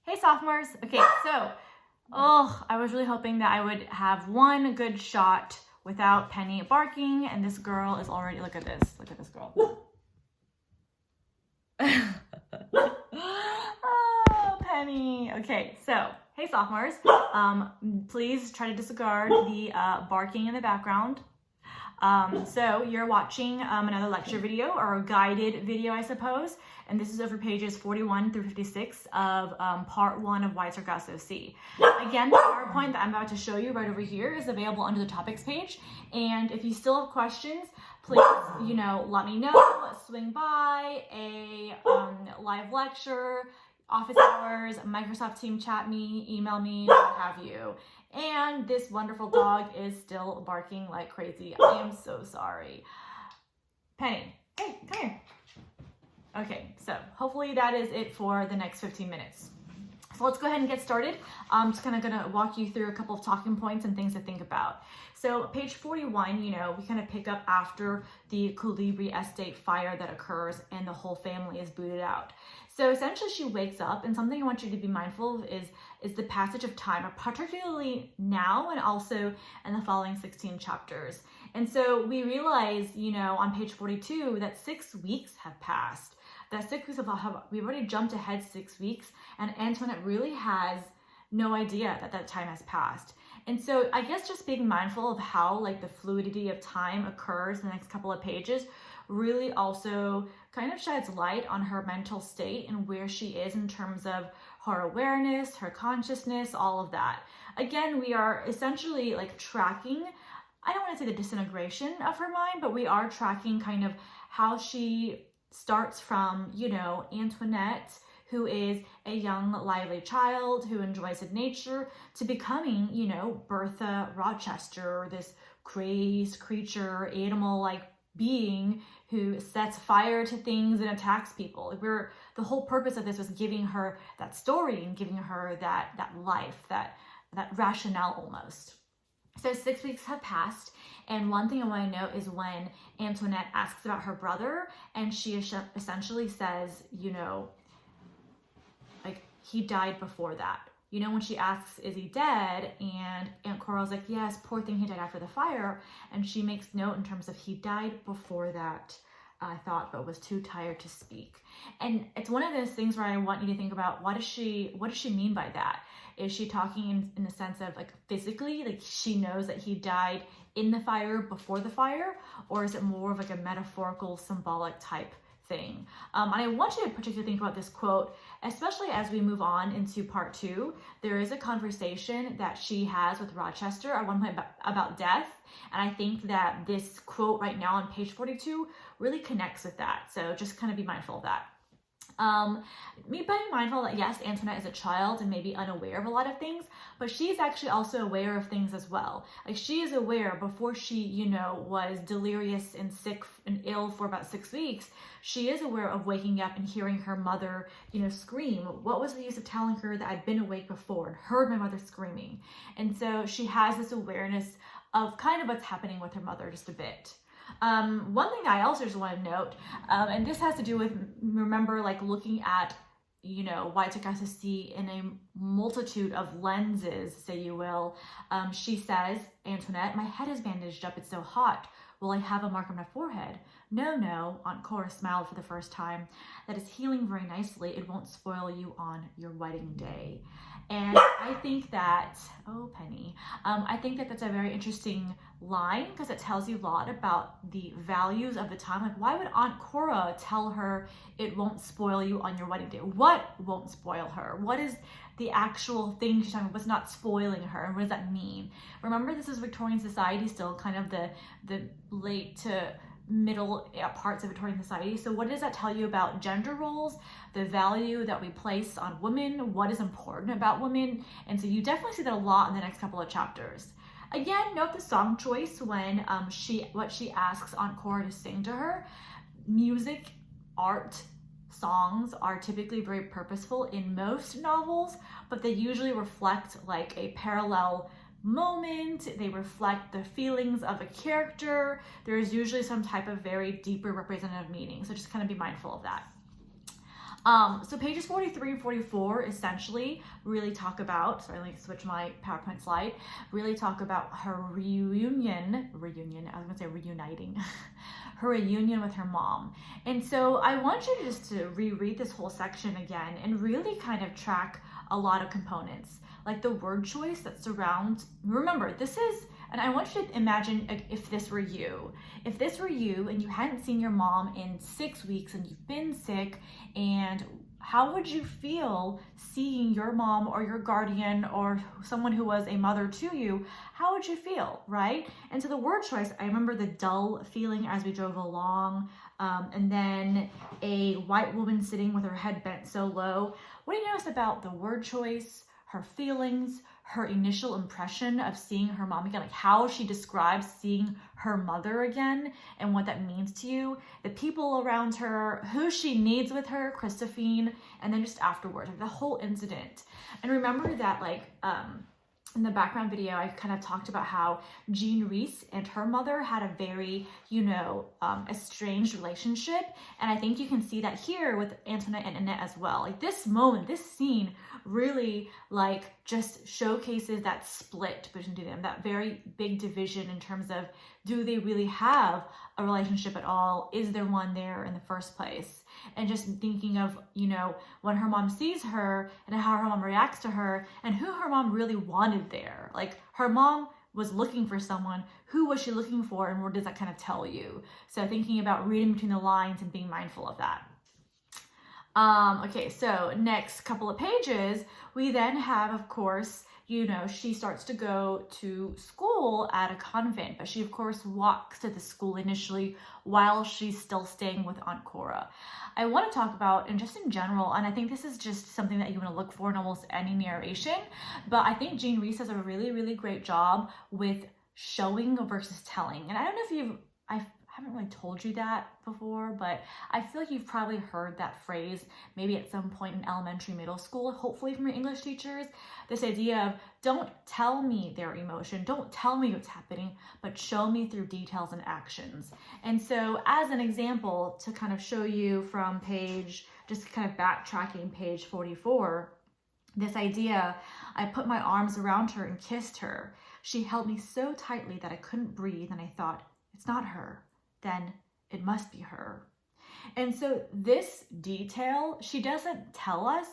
Hey sophomores. Okay, so, I was really hoping that I would have one good shot without Penny barking, and this girl is already, look at this girl. Oh, Penny. Okay, so, hey sophomores. Please try to disregard the barking in the background. So you're watching another lecture video, or a guided video, I suppose, and this is over pages 41 through 56 of part 1 of Wide Sargasso Sea. Again, the PowerPoint that I'm about to show you right over here is available under the topics page, and if you still have questions, please, let me know. Swing by a live lecture, office hours, Microsoft Team chat me, email me, what have you. And this wonderful dog is still barking like crazy. I am so sorry. Penny, hey, come here. Okay, so hopefully that is it for the next 15 minutes. So let's go ahead and get started. I'm just kind of going to walk you through a couple of talking points and things to think about. So page 41, we kind of pick up after the Colibri estate fire that occurs and the whole family is booted out. So essentially she wakes up, and something I want you to be mindful of is the passage of time, particularly now and also in the following 16 chapters. And so we realize, on page 42 that 6 weeks have passed. That 6 weeks we've already jumped ahead 6 weeks, and Antoinette really has no idea that time has passed. And so I guess just being mindful of how the fluidity of time occurs in the next couple of pages really also kind of sheds light on her mental state and where she is in terms of her awareness, her consciousness, all of that. Again, we are essentially tracking, I don't want to say the disintegration of her mind, but we are tracking kind of how she starts from, Antoinette, who is a young, lively child who enjoys nature, to becoming, Bertha Rochester, this crazed creature, animal-like being who sets fire to things and attacks people. The whole purpose of this was giving her that story and giving her that life, that rationale almost. So 6 weeks have passed, and one thing I want to note is when Antoinette asks about her brother, and she essentially says, he died before that. When she asks, is he dead? And Aunt Coral's like, yes, poor thing, he died after the fire. And she makes note in terms of he died before that, I thought, but was too tired to speak. And it's one of those things where I want you to think about, what does she mean by that? Is she talking in the sense of physically, she knows that he died in the fire before the fire? Or is it more of a metaphorical, symbolic type thing? And I want you to particularly think about this quote, especially as we move on into part 2. There is a conversation that she has with Rochester at one point about death, and I think that this quote right now on page 42 really connects with that. So just kind of be mindful of that. Being mindful that yes, Antoinette is a child and maybe unaware of a lot of things, but she's actually also aware of things as well. She is aware before she, was delirious and sick and ill for about 6 weeks. She is aware of waking up and hearing her mother, scream. What was the use of telling her that I'd been awake before and heard my mother screaming? And so she has this awareness of kind of what's happening with her mother just a bit. One thing I also just want to note, and this has to do with, remember, looking at, Wide Sargasso Sea in a multitude of lenses, say you will. She says, Antoinette, my head is bandaged up, it's so hot. Will I have a mark on my forehead? No, Aunt Cora smiled for the first time. That is healing very nicely. It won't spoil you on your wedding day. And I think that, oh, Penny, I think that that's a very interesting line, because it tells you a lot about the values of the time. Why would Aunt Cora tell her it won't spoil you on your wedding day? What won't spoil her? What is the actual thing she's talking about? What's not spoiling her? And what does that mean? Remember, this is Victorian society, still kind of the late to middle parts of Victorian society. So what does that tell you about gender roles, the value that we place on women, what is important about women? And so you definitely see that a lot in the next couple of chapters. Again, note the song choice when what she asks Aunt Cora to sing to her. Music, art, songs are typically very purposeful in most novels, but they usually reflect a parallel moment. They reflect the feelings of a character. There is usually some type of very deeper representative meaning. So just kind of be mindful of that. So pages 43 and 44 essentially really talk about, sorry, let me switch my PowerPoint slide, really talk about her reuniting, her reunion with her mom. And so I want you just to reread this whole section again and really kind of track a lot of components, like the word choice that surrounds, remember, this is, and I want you to imagine if this were you. If this were you and you hadn't seen your mom in 6 weeks and you've been sick, and how would you feel seeing your mom or your guardian or someone who was a mother to you? How would you feel, right? And so the word choice, I remember the dull feeling as we drove along, and then a white woman sitting with her head bent so low. What do you notice about the word choice, her feelings, her initial impression of seeing her mom again, like how she describes seeing her mother again and what that means to you, the people around her, who she needs with her, Christophine, and then just afterwards, like the whole incident. And remember that, like, in the background video, I kind of talked about how Jean Reese and her mother had a very, estranged relationship. And I think you can see that here with Antoinette and Annette as well. Like this moment, this scene really like just showcases that split between them, that very big division in terms of, do they really have a relationship at all? Is there one there in the first place? And just thinking of, when her mom sees her and how her mom reacts to her and who her mom really wanted there. Like her mom was looking for someone. Who was she looking for? And what does that kind of tell you? So thinking about reading between the lines and being mindful of that. Okay, so next couple of pages, we then have, of course, she starts to go to school at a convent, but she, of course, walks to the school initially while she's still staying with Aunt Cora. I want to talk about, and just in general, and I think this is just something that you want to look for in almost any narration, but I think Jean Reese does a really, really great job with showing versus telling. And I don't know if I haven't really told you that before, but I feel like you've probably heard that phrase maybe at some point in elementary, middle school, hopefully from your English teachers, this idea of don't tell me their emotion, don't tell me what's happening, but show me through details and actions. And so as an example, to kind of show you from just kind of backtracking page 44, this idea, I put my arms around her and kissed her. She held me so tightly that I couldn't breathe, and I thought, it's not her. Then it must be her. And so this detail, she doesn't tell us,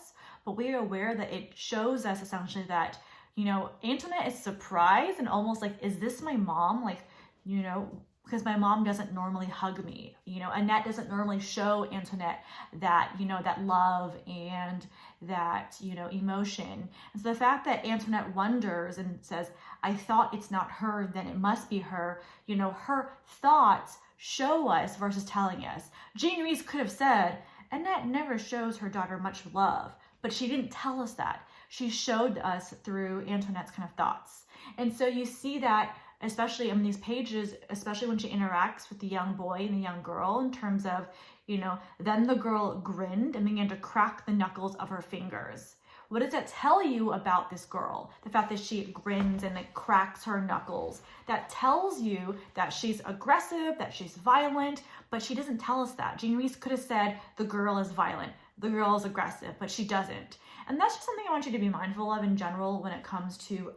but we are aware that it shows us essentially that, Antoinette is surprised and almost like, is this my mom? Like, because my mom doesn't normally hug me. Annette doesn't normally show Antoinette that, that love and that, emotion. And so the fact that Antoinette wonders and says, I thought it's not her, then it must be her, her thoughts show us versus telling us. Jean Reese could have said, Annette never shows her daughter much love, but she didn't tell us that. She showed us through Antoinette's kind of thoughts. And so you see that, especially in these pages, especially when she interacts with the young boy and the young girl in terms of, then the girl grinned and began to crack the knuckles of her fingers. What does that tell you about this girl? The fact that she grins and it cracks her knuckles. That tells you that she's aggressive, that she's violent, but she doesn't tell us that. Jean Reese could have said the girl is violent, the girl is aggressive, but she doesn't. And that's just something I want you to be mindful of in general when it comes to,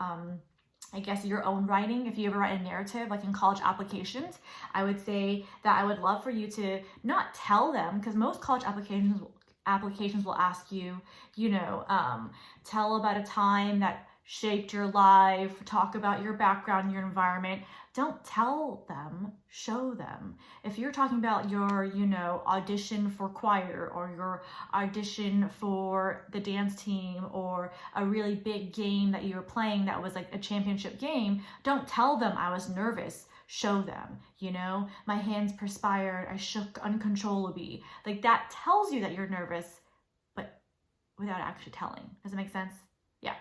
I guess, your own writing. If you ever write a narrative, like in college applications, I would say that I would love for you to not tell them, because most college applications will ask you, tell about a time that shaped your life, talk about your background, your environment. Don't tell them, show them. If you're talking about your, audition for choir or your audition for the dance team or a really big game that you were playing that was like a championship game, don't tell them I was nervous. Show them, my hands perspired, I shook uncontrollably. Like that tells you that you're nervous, but without actually telling. Does it make sense? Yeah.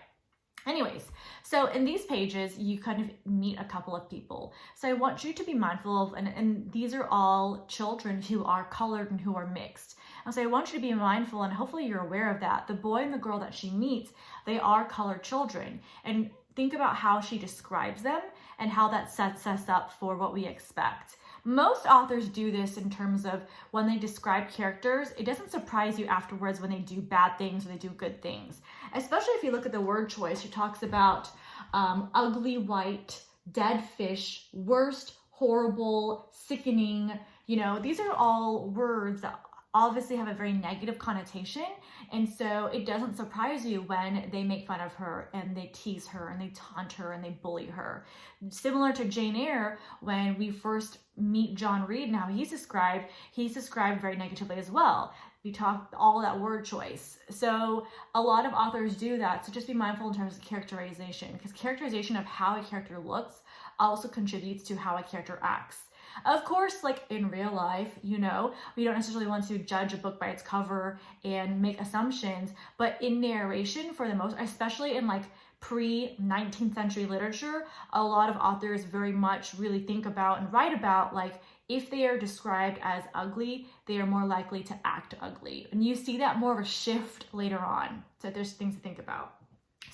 Anyways, so in these pages, you kind of meet a couple of people. So I want you to be mindful of, and these are all children who are colored and who are mixed. And so I want you to be mindful, and hopefully you're aware of that. The boy and the girl that she meets, they are colored children. And think about how she describes them and how that sets us up for what we expect. Most authors do this in terms of when they describe characters, it doesn't surprise you afterwards when they do bad things or they do good things. Especially if you look at the word choice, she talks about ugly, white, dead fish, worst, horrible, sickening. You know, these are all words that obviously have a very negative connotation, and so it doesn't surprise you when they make fun of her and they tease her and they taunt her and they bully her. Similar to Jane Eyre, when we first meet John Reed and how he's described very negatively as well. We talk all that word choice. So a lot of authors do that, so just be mindful in terms of characterization, because characterization of how a character looks also contributes to how a character acts. Of course, like in real life, you know, we don't necessarily want to judge a book by its cover and make assumptions, but in narration, for the most, especially in like pre-19th century literature, a lot of authors very much really think about and write about, like, if they are described as ugly, they are more likely to act ugly. And you see that more of a shift later on. So there's things to think about.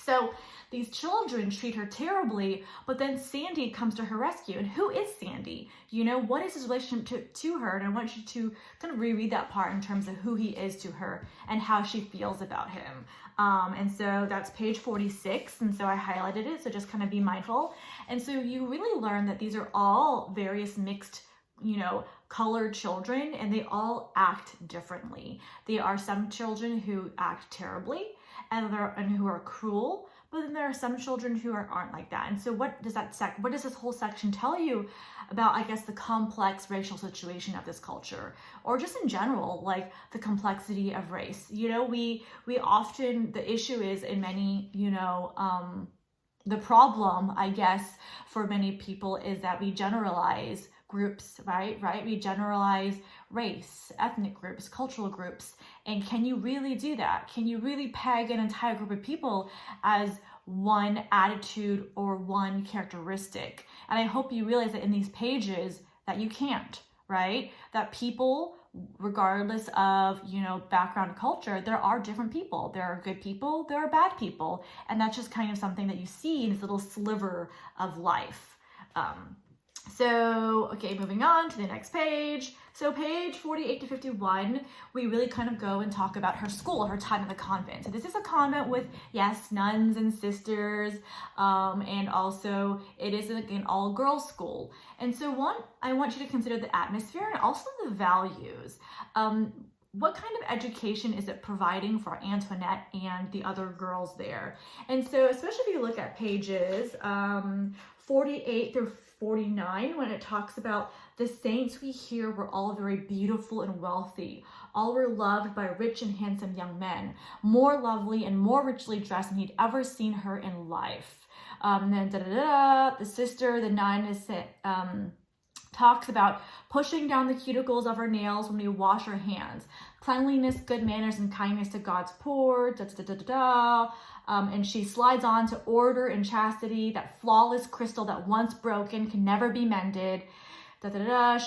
So these children treat her terribly, but then Sandy comes to her rescue. And who is Sandy? You know, what is his relationship to her? And I want you to kind of reread that part in terms of who he is to her and how she feels about him. And so that's page 46. And so I highlighted it. So just kind of be mindful. And so you really learn that these are all various mixed, you know, colored children, and they all act differently. There are some children who act terribly and who are cruel, but then there are some children who aren't like that. And so what does this whole section tell you about, I guess, the complex racial situation of this culture, or just in general, like the complexity of race? You know, we often, the issue is in many, you know, the problem, I guess, for many people is that we generalize groups, right? We generalize race, ethnic groups, cultural groups. And can you really do that? Can you really peg an entire group of people as one attitude or one characteristic? And I hope you realize that in these pages that you can't, right? That people, regardless of, you know, background, culture, there are different people. There are good people, there are bad people. And that's just kind of something that you see in this little sliver of life. So, okay, moving on to the next page. So page 48 to 51, we really kind of go and talk about her school, her time in the convent. So this is a convent with, yes, nuns and sisters, and also it is an all-girls school. And so I want you to consider the atmosphere and also the values. What kind of education is it providing for Antoinette and the other girls there? And so, especially if you look at pages 48 through 49, when it talks about the saints we hear were all very beautiful and wealthy. All were loved by rich and handsome young men, more lovely and more richly dressed than he'd ever seen her in life. Then the sister, the nun, is talks about pushing down the cuticles of her nails when we wash our hands, cleanliness, good manners, and kindness to God's poor, and she slides on to order and chastity, that flawless crystal that once broken can never be mended.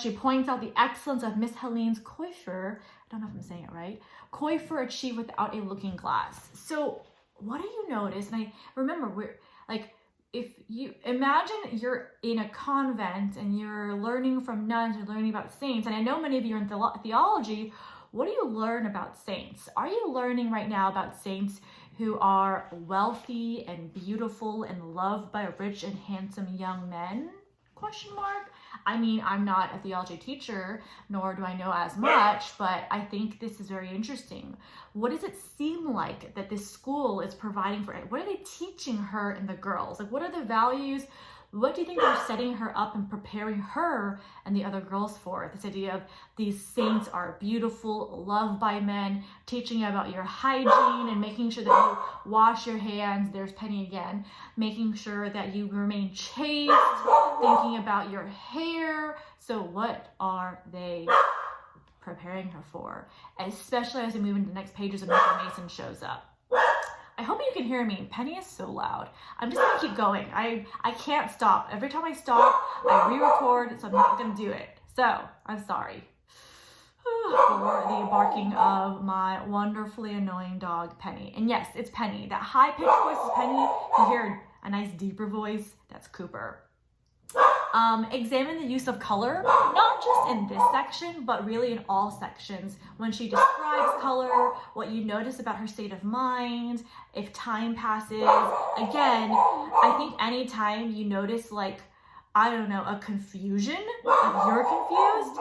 She points out the excellence of Miss Helene's coiffure. I don't know if I'm saying it right. Coiffure achieved without a looking glass. So what do you notice? And I remember, we're like, if you imagine you're in a convent and you're learning from nuns, you're learning about saints, and I know many of you are in theology, what do you learn about saints? Are you learning right now about saints who are wealthy and beautiful and loved by rich and handsome young men? Question mark. I mean, I'm not a theology teacher, nor do I know as much, but I think this is very interesting. What does it seem like that this school is providing for it? What are they teaching her and the girls? Like, what are the values? What do you think they're setting her up and preparing her and the other girls for? This idea of these saints are beautiful, loved by men, teaching you about your hygiene and making sure that you wash your hands. There's Penny again. Making sure that you remain chaste, thinking about your hair. So what are they preparing her for? Especially as we move into the next pages and Mr. Mason shows up. I hope you can hear me. Penny is so loud. I'm just gonna keep going. I can't stop. Every time I stop, I re-record, so I'm not gonna do it. So, I'm sorry for the barking of my wonderfully annoying dog, Penny. And yes, it's Penny. That high-pitched voice is Penny. If you hear a nice deeper voice, that's Cooper. Examine the use of color, not just in this section, but really in all sections. When she describes color, what you notice about her state of mind, if time passes. Again, I think anytime you notice, like, I don't know, a confusion, like you're confused,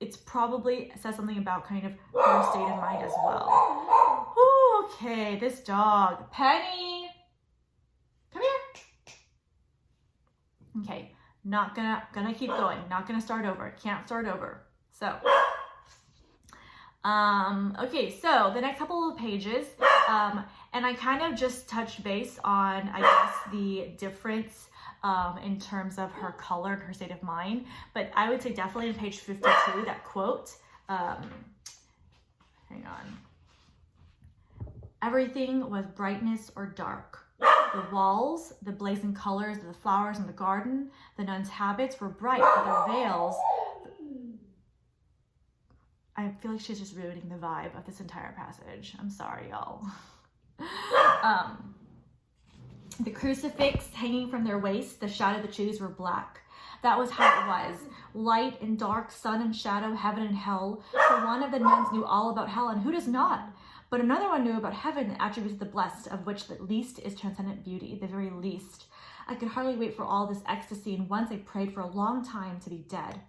it's probably says something about kind of her state of mind as well. Ooh, okay, this dog. Penny, come here. Okay, not gonna keep going, not gonna start over, can't start over. So, okay, so the next couple of pages, and I kind of just touched base on, I guess, the difference in terms of her color and her state of mind, but I would say definitely on page 52, that quote, hang on. Everything was brightness or dark. The walls, the blazing colors of the flowers in the garden, the nuns' habits were bright, but their veils. I feel like she's just ruining the vibe of this entire passage. I'm sorry, y'all. The crucifix hanging from their waists, the shadow of the trees were black. That was how it was. Light and dark, sun and shadow, heaven and hell. For one of the nuns knew all about hell, and who does not? But another one knew about heaven, the attributes of the blessed, of which the least is transcendent beauty, the very least. I could hardly wait for all this ecstasy, and once I prayed for a long time to be dead.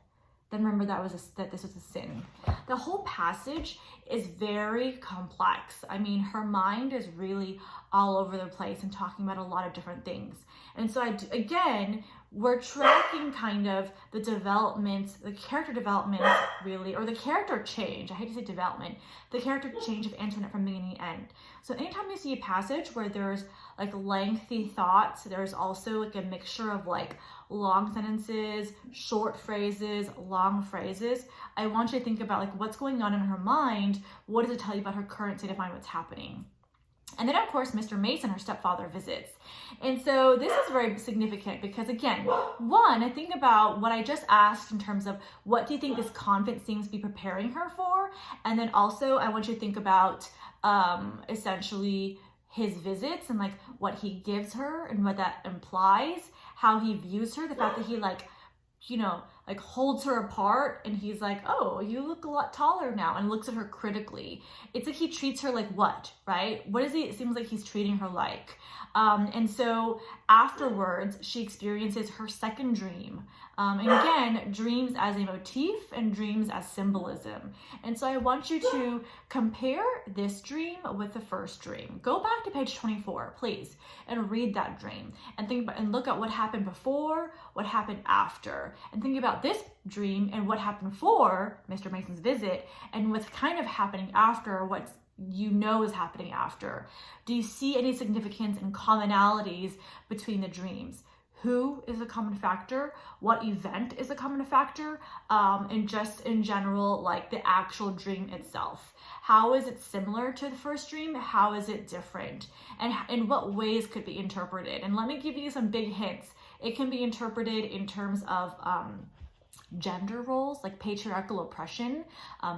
Then remember that this was a sin. The whole passage is very complex. I mean, her mind is really all over the place and talking about a lot of different things. And so again, we're tracking kind of the development, the character development really, or the character change. I hate to say development, the character change of Antoinette from beginning to end. So anytime you see a passage where there's like lengthy thoughts, there's also like a mixture of like long sentences, short phrases, long phrases. I want you to think about like what's going on in her mind. What does it tell you about her current state of mind, what's happening? And then, of course, Mr. Mason, her stepfather, visits. And so this is very significant because, again, one, I think about what I just asked in terms of what do you think this convent seems to be preparing her for? And then also I want you to think about essentially his visits and like what he gives her and what that implies, how he views her, the fact that he like, you know, like holds her apart and he's like, oh, you look a lot taller now, and looks at her critically. It's like he treats her like what, right? What is he? It seems like he's treating her like. And so afterwards, she experiences her second dream. And again, dreams as a motif and dreams as symbolism. And so I want you to compare this dream with the first dream. Go back to page 24, please, and read that dream and think about and look at what happened before, what happened after, and think about this dream and what happened before Mr. Mason's visit and what's kind of happening after, what's you know is happening after. Do you see any significance and commonalities between the dreams? Who is a common factor? What event is a common factor? And just in general, like the actual dream itself. How is it similar to the first dream? How is it different? And in what ways could be interpreted? And let me give you some big hints. It can be interpreted in terms of gender roles, like patriarchal oppression.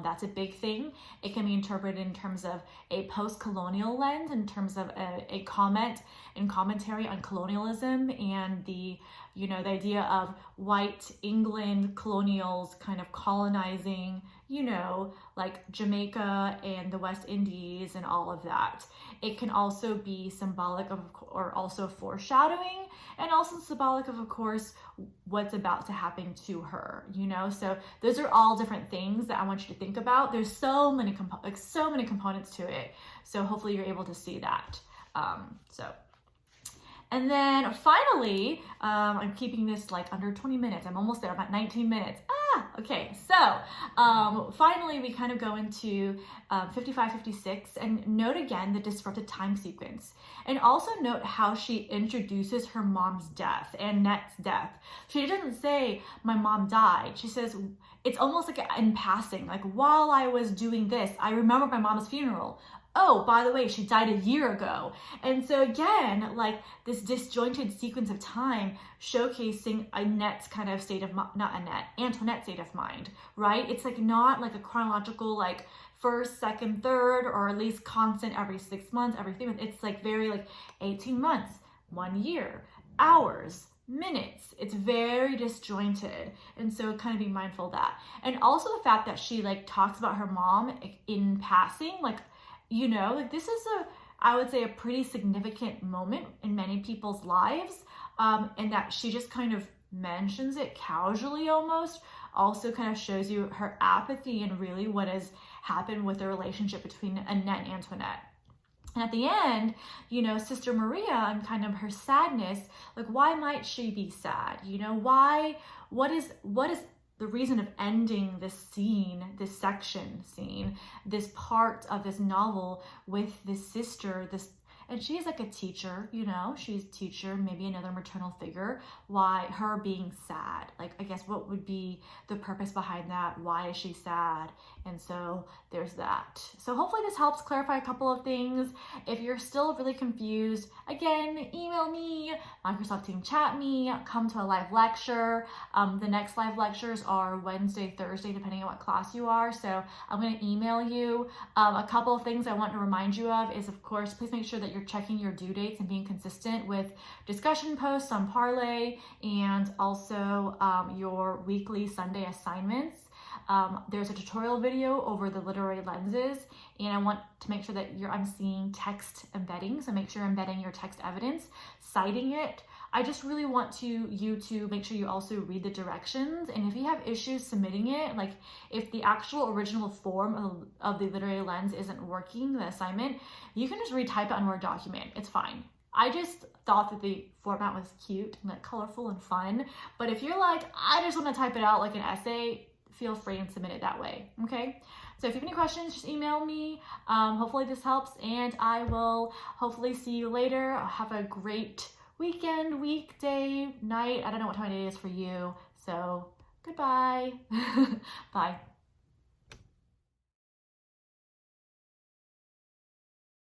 That's a big thing. It can be interpreted in terms of a post-colonial lens, in terms of a comment and commentary on colonialism and the, you know, the idea of white England colonials kind of colonizing, you know, like Jamaica and the West Indies and all of that. It can also be symbolic of, or also foreshadowing, and also symbolic of course, what's about to happen to her, you know? So those are all different things that I want you to think about. There's so many components to it. So hopefully you're able to see that. And then finally, I'm keeping this like under 20 minutes. I'm almost there. I'm at 19 minutes. Okay. So finally, we kind of go into 55, 56 and note again the disrupted time sequence. And also note how she introduces her mom's death and Net's death. She doesn't say, my mom died. She says, it's almost like in passing, like while I was doing this, I remember my mom's funeral. Oh, by the way, she died a year ago. And so again, like this disjointed sequence of time showcasing Annette's kind of state of, Antoinette's state of mind, right? It's like not like a chronological, like first, second, third, or at least constant every 6 months, every 3 months. It's like very like 18 months, 1 year, hours, minutes. It's very disjointed. And so kind of be mindful of that. And also the fact that she like talks about her mom in passing, like, you know, like this is I would say a pretty significant moment in many people's lives. And that she just kind of mentions it casually almost also kind of shows you her apathy and really what has happened with the relationship between Annette and Antoinette. And at the end, you know, Sister Maria and kind of her sadness, like why might she be sad? You know, what is the reason of ending this scene, this section scene, this part of this novel with this sister, and she is like a teacher, you know, she's a teacher, maybe another maternal figure. Why her being sad? Like, I guess what would be the purpose behind that? Why is she sad? And so there's that. So hopefully this helps clarify a couple of things. If you're still really confused, again, email me, Microsoft Team chat me, come to a live lecture. The next live lectures are Wednesday, Thursday, depending on what class you are. So I'm going to email you. A couple of things I want to remind you of is, of course, please make sure that you're checking your due dates and being consistent with discussion posts on Parlay and also your weekly Sunday assignments. There's a tutorial video over the literary lenses, and I want to make sure that I'm seeing text embedding. So make sure you're embedding your text evidence, citing it. I just really want you to make sure you also read the directions. And if you have issues submitting it, like if the actual original form of the literary lens isn't working, the assignment, you can just retype it on Word document. It's fine. I just thought that the format was cute and like colorful and fun. But if you're like, I just want to type it out like an essay, feel free and submit it that way. Okay. So if you have any questions, just email me. Hopefully this helps, and I will hopefully see you later. Have a great weekend, weekday, night. I don't know what time of day it is for you. So goodbye. Bye.